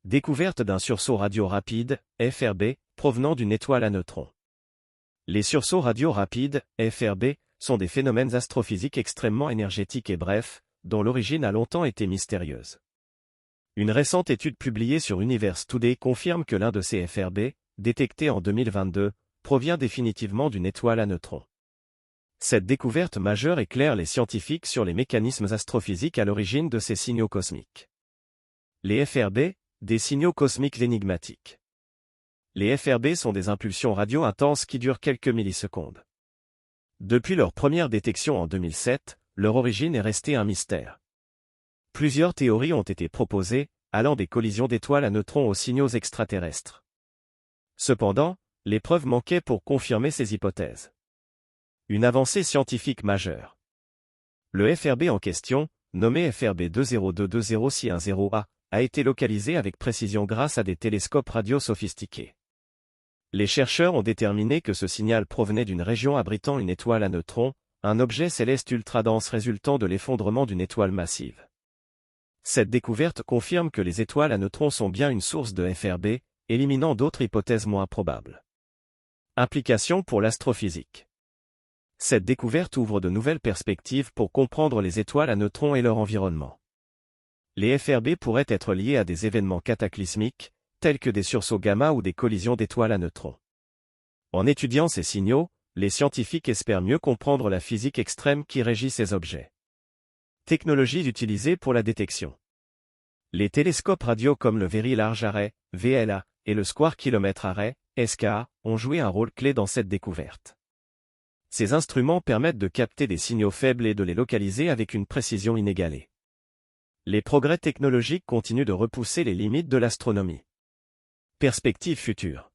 Découverte d'un sursaut radio rapide, FRB, provenant d'une étoile à neutrons. Les sursauts radio rapides, FRB, sont des phénomènes astrophysiques extrêmement énergétiques et brefs, dont l'origine a longtemps été mystérieuse. Une récente étude publiée sur Universe Today confirme que l'un de ces FRB, détecté en 2022, provient définitivement d'une étoile à neutrons. Cette découverte majeure éclaire les scientifiques sur les mécanismes astrophysiques à l'origine de ces signaux cosmiques. Les FRB, des signaux cosmiques énigmatiques. Les FRB sont des impulsions radio intenses qui durent quelques millisecondes. Depuis leur première détection en 2007, leur origine est restée un mystère. Plusieurs théories ont été proposées, allant des collisions d'étoiles à neutrons aux signaux extraterrestres. Cependant, les preuves manquaient pour confirmer ces hypothèses. Une avancée scientifique majeure. Le FRB en question, nommé FRB 20220610A, a été localisé avec précision grâce à des télescopes radio sophistiqués. Les chercheurs ont déterminé que ce signal provenait d'une région abritant une étoile à neutrons, un objet céleste ultra-dense résultant de l'effondrement d'une étoile massive. Cette découverte confirme que les étoiles à neutrons sont bien une source de FRB, éliminant d'autres hypothèses moins probables. Implications pour l'astrophysique. Cette découverte ouvre de nouvelles perspectives pour comprendre les étoiles à neutrons et leur environnement. Les FRB pourraient être liés à des événements cataclysmiques, tels que des sursauts gamma ou des collisions d'étoiles à neutrons. En étudiant ces signaux, les scientifiques espèrent mieux comprendre la physique extrême qui régit ces objets. Technologies utilisées pour la détection. Les télescopes radio comme le Very Large Array, VLA, et le Square Kilometre Array, SKA, ont joué un rôle clé dans cette découverte. Ces instruments permettent de capter des signaux faibles et de les localiser avec une précision inégalée. Les progrès technologiques continuent de repousser les limites de l'astronomie. Perspectives futures.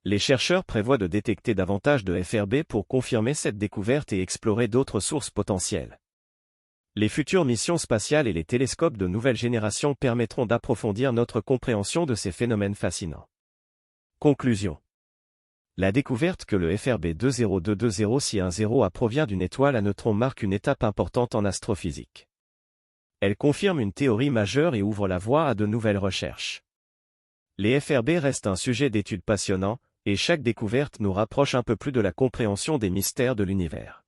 Les chercheurs prévoient de détecter davantage de FRB pour confirmer cette découverte et explorer d'autres sources potentielles. Les futures missions spatiales et les télescopes de nouvelle génération permettront d'approfondir notre compréhension de ces phénomènes fascinants. Conclusion. La découverte que le FRB 20220610A provient d'une étoile à neutrons marque une étape importante en astrophysique. Elle confirme une théorie majeure et ouvre la voie à de nouvelles recherches. Les FRB restent un sujet d'étude passionnant, et chaque découverte nous rapproche un peu plus de la compréhension des mystères de l'univers.